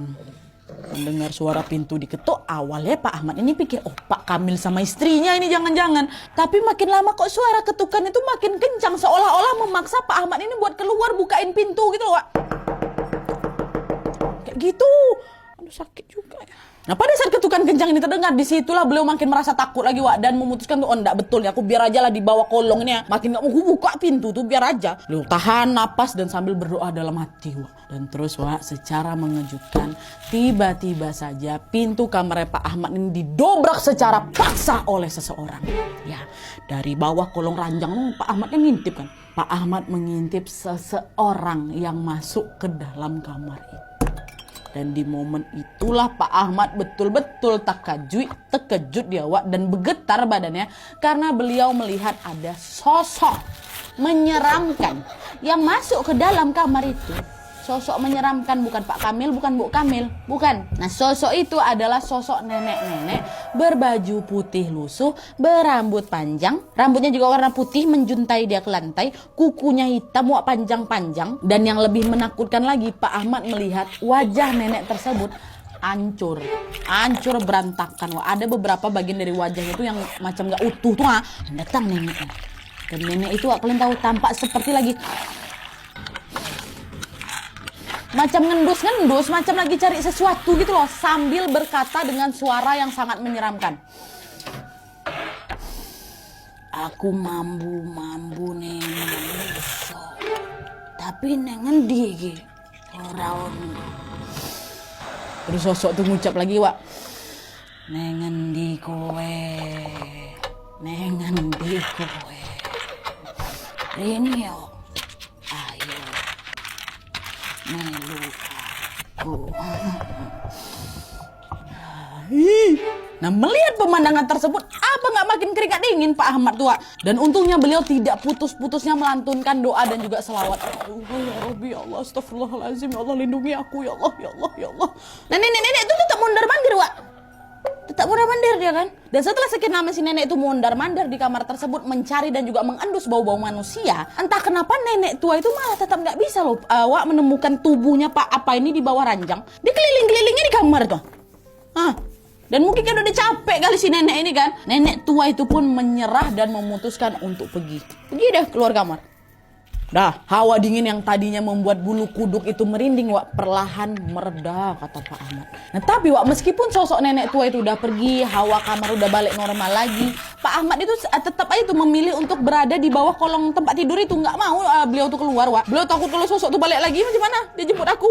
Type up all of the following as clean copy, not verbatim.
kedatangan. Mendengar suara pintu diketuk, awalnya Pak Ahmad ini pikir, oh Pak Kamil sama istrinya ini jangan-jangan. Tapi makin lama kok suara ketukan itu makin kencang, seolah-olah memaksa Pak Ahmad ini buat keluar bukain pintu gitu loh, Wak. Kayak gitu. Aduh, sakit juga ya. Nah, pada saat ketukan kencang ini terdengar, disitulah beliau makin merasa takut lagi, Wak, dan memutuskan tuh, oh enggak, betul ya, aku biar aja lah di bawah kolong ini ya. Makin gak mau buka pintu tuh, biar aja. Beliau tahan napas dan sambil berdoa dalam hati, Wak. Dan terus, Wak, secara mengejutkan, tiba-tiba saja pintu kamarnya Pak Ahmad ini didobrak secara paksa oleh seseorang. Ya, dari bawah kolong ranjang, Pak Ahmad yang ngintip kan. Pak Ahmad mengintip seseorang yang masuk ke dalam kamar itu. Dan di momen itulah Pak Ahmad betul-betul terkejut dia, Wak, dan bergetar badannya karena beliau melihat ada sosok menyeramkan yang masuk ke dalam kamar itu. Sosok menyeramkan, bukan Pak Kamil, bukan Bu Kamil, bukan. Nah, sosok itu adalah sosok nenek-nenek berbaju putih lusuh, berambut panjang, rambutnya juga warna putih menjuntai dia ke lantai, kukunya hitam, Wak, panjang-panjang. Dan yang lebih menakutkan lagi, Pak Ahmad melihat wajah nenek tersebut hancur berantakan, Wak. Ada beberapa bagian dari wajahnya itu yang macam gak utuh tuh, datang neneknya. Dan nenek itu, Wak, kalian tahu, tampak seperti lagi macam ngendus-ngendus, macam lagi cari sesuatu gitu loh, sambil berkata dengan suara yang sangat menyeramkan. Aku mambu nih manusia, tapi nengendi iki ora ono. Terus sosok tuh ngucap lagi, Wak, nengendi kowe, nengendi kowe, ini yo. Nah, melihat pemandangan tersebut, apa nggak makin keringat dingin Pak Ahmad tua. Dan untungnya beliau tidak putus-putusnya melantunkan doa dan juga selawat. Ya Rabbi, ya Allah, astagfirullahaladzim, ya Allah, lindungi aku, ya Allah, ya Allah, ya Allah. Nah, nenek itu tetap mondar-mandir, Wak. Tetap mondar-mandir dia kan. Dan setelah sekian lama si nenek itu mondar-mandir di kamar tersebut mencari dan juga mengendus bau-bau manusia, entah kenapa nenek tua itu malah tetap nggak bisa loh, Wak, menemukan tubuhnya Pak apa ini di bawah ranjang. Dia keliling-kelilingnya di kamar tuh. Dan mungkin kan udah capek kali si nenek ini kan. Nenek tua itu pun menyerah dan memutuskan untuk pergi deh keluar kamar. Dah, hawa dingin yang tadinya membuat bulu kuduk itu merinding, Wak, perlahan mereda, kata Pak Ahmad. Nah, tapi, Wak, meskipun sosok nenek tua itu udah pergi, hawa kamar udah balik normal lagi, Pak Ahmad itu tetap aja tuh memilih untuk berada di bawah kolong tempat tidur itu. Nggak mau beliau tuh keluar, Wak. Beliau takut kalau sosok tuh balik lagi, gimana? Dia jemput aku.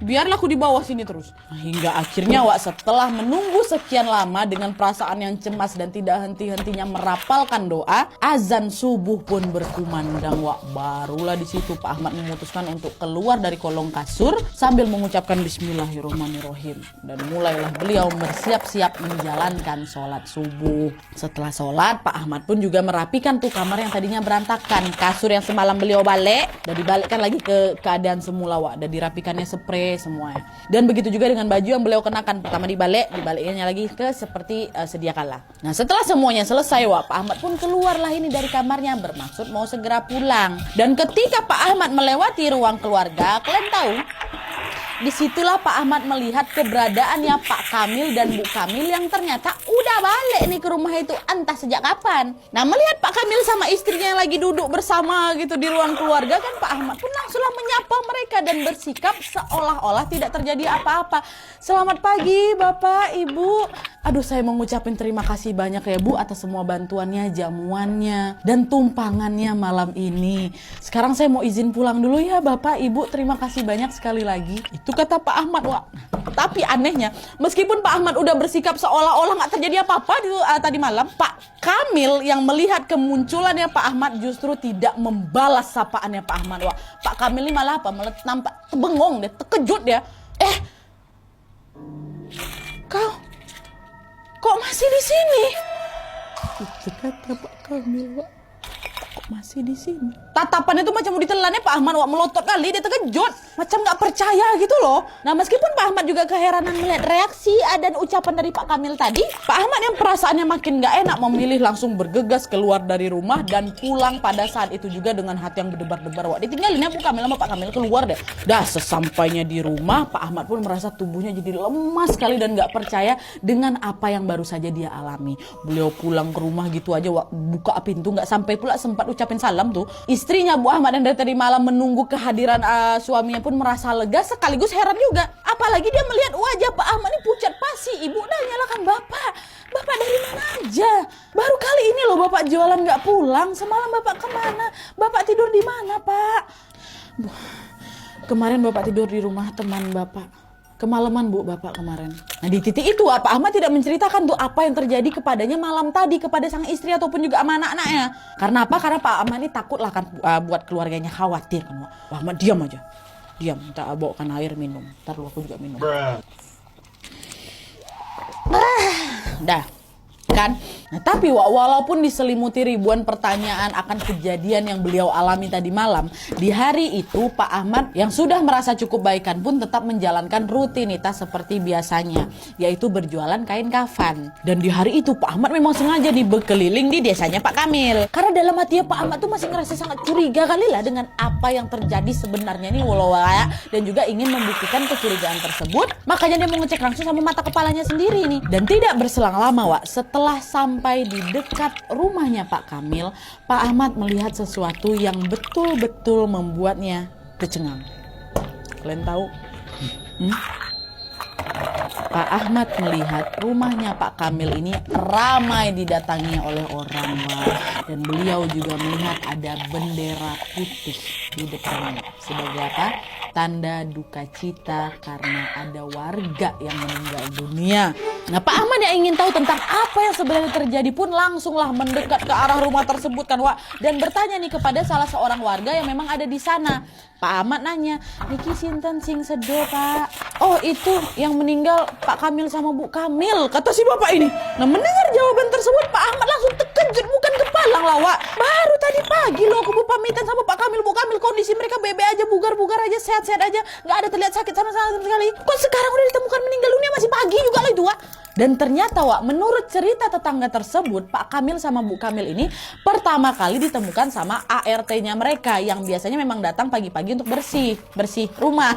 Biarlah aku di bawah sini terus. Hingga akhirnya, Wak, setelah menunggu sekian lama dengan perasaan yang cemas dan tidak henti-hentinya merapalkan doa, azan subuh pun berkumandang, Wak. Barulah di situ Pak Ahmad memutuskan untuk keluar dari kolong kasur sambil mengucapkan Bismillahirrahmanirrahim. Dan mulailah beliau bersiap-siap menjalankan sholat subuh. Setelah sholat, Pak Ahmad pun juga merapikan tuh kamar yang tadinya berantakan. Kasur yang semalam beliau balik dan dibalikkan lagi ke keadaan semula, Wak. Dan dirapikannya spray semuanya. Dan begitu juga dengan baju yang beliau kenakan. Pertama dibaliknya lagi ke seperti sedia kala. Nah, setelah semuanya selesai, Wak, Pak Ahmad pun keluarlah ini dari kamarnya bermaksud mau segera pulang. Dan ketika Pak Ahmad melewati ruang keluarga, kalian tahu, disitulah Pak Ahmad melihat keberadaannya Pak Kamil dan Bu Kamil yang ternyata udah balik nih ke rumah itu entah sejak kapan. Nah, melihat Pak Kamil sama istrinya yang lagi duduk bersama gitu di ruang keluarga kan, Pak Ahmad pun langsunglah menyapa mereka dan bersikap seolah-olah tidak terjadi apa-apa. Selamat pagi Bapak, Ibu. Aduh, saya mengucapkan terima kasih banyak ya Bu atas semua bantuannya, jamuannya, dan tumpangannya malam ini. Sekarang saya mau izin pulang dulu ya Bapak, Ibu. Terima kasih banyak sekali lagi. Itu kata Pak Ahmad, Wak. Tapi anehnya, meskipun Pak Ahmad udah bersikap seolah-olah nggak terjadi apa-apa tadi malam, Pak Kamil yang melihat kemunculannya Pak Ahmad justru tidak membalas sapaannya Pak Ahmad, Wak. Pak Kamil ini malah apa? Malah nampak bengong deh, terkejut dia. Kok masih di sini? Itu kata Pak Kamil, Wak. Kok masih di sini? Tatapannya tuh macam mau ditelannya Pak Ahmad, Wak, melotot kali, dia terkejut. macam nggak percaya gitu loh. Nah meskipun Pak Ahmad juga keheranan melihat reaksi dan ucapan dari Pak Kamil tadi, Pak Ahmad yang perasaannya makin nggak enak memilih langsung bergegas keluar dari rumah dan pulang pada saat itu juga dengan hati yang berdebar-debar. Wah, ditinggalin ya Bu Kamil sama Pak Kamil keluar deh. Dah sesampainya di rumah, Pak Ahmad pun merasa tubuhnya jadi lemas sekali dan nggak percaya dengan apa yang baru saja dia alami. Beliau pulang ke rumah gitu aja, buka pintu nggak sampai pula sempat ucapin salam tuh. Istrinya Bu Ahmad yang dari tadi malam menunggu kehadiran suaminya pun merasa lega sekaligus heran juga. Apalagi dia melihat wajah Pak Ahmad ini pucat pasi. Ibu dah nyalakan Bapak. Bapak dari mana aja? Baru kali ini loh Bapak jualan nggak pulang. Semalam Bapak kemana? Bapak tidur di mana Pak? Kemarin Bapak tidur di rumah teman Bapak. Kemalaman Bu Bapak kemarin. Nah di titik itu Pak Ahmad tidak menceritakan tuh apa yang terjadi kepadanya malam tadi kepada sang istri ataupun juga sama anak-anaknya. Karena apa? Karena Pak Ahmad ini takut lah kan buat keluarganya khawatir kan. Pak Ahmad diam aja. Diam, minta bawakan air minum. Ntar lu aku juga minum. Dah kan. Nah tapi walaupun diselimuti ribuan pertanyaan akan kejadian yang beliau alami tadi malam, di hari itu Pak Ahmad yang sudah merasa cukup baikan pun tetap menjalankan rutinitas seperti biasanya, yaitu berjualan kain kafan. Dan di hari itu Pak Ahmad memang sengaja dibekeliling di desanya Pak Kamil, karena dalam hatinya Pak Ahmad tuh masih ngerasa sangat curiga kali lah dengan apa yang terjadi sebenarnya nih walawala, dan juga ingin membuktikan kecurigaan tersebut. Makanya dia mau ngecek langsung sama mata kepalanya sendiri nih. Dan tidak berselang lama setelah sampai di dekat rumahnya Pak Kamil, Pak Ahmad melihat sesuatu yang betul-betul membuatnya tercengang. Kalian tahu? Pak Ahmad melihat rumahnya Pak Kamil ini ramai didatangi oleh orang, dan beliau juga melihat ada bendera putih di depannya. Sebagai apa? Tanda duka cita karena ada warga yang meninggal dunia. Nah Pak Ahmad yang ingin tahu tentang apa yang sebenarnya terjadi pun langsunglah mendekat ke arah rumah tersebut kan dan bertanya nih kepada salah seorang warga yang memang ada di sana. Pak Ahmad nanya, "Niki sinten sing sedo Pak?" "Oh itu yang meninggal Pak Kamil sama Bu Kamil," kata si bapak ini. Nah mendengar jawaban tersebut Pak Ahmad langsung terkejut bukan kepalang lah Baru tadi pagi loh aku pamitan sama Pak Kamil, Bu Kamil kondisi mereka bebe aja, bugar-bugar aja, sehat-sehat aja, nggak ada terlihat sakit sama sekali. Kok sekarang udah ditemukan meninggal dunia, masih pagi juga lah itu Dan ternyata menurut cerita tetangga tersebut, Pak Kamil sama Bu Kamil ini pertama kali ditemukan sama ART-nya mereka yang biasanya memang datang pagi-pagi untuk bersih rumah.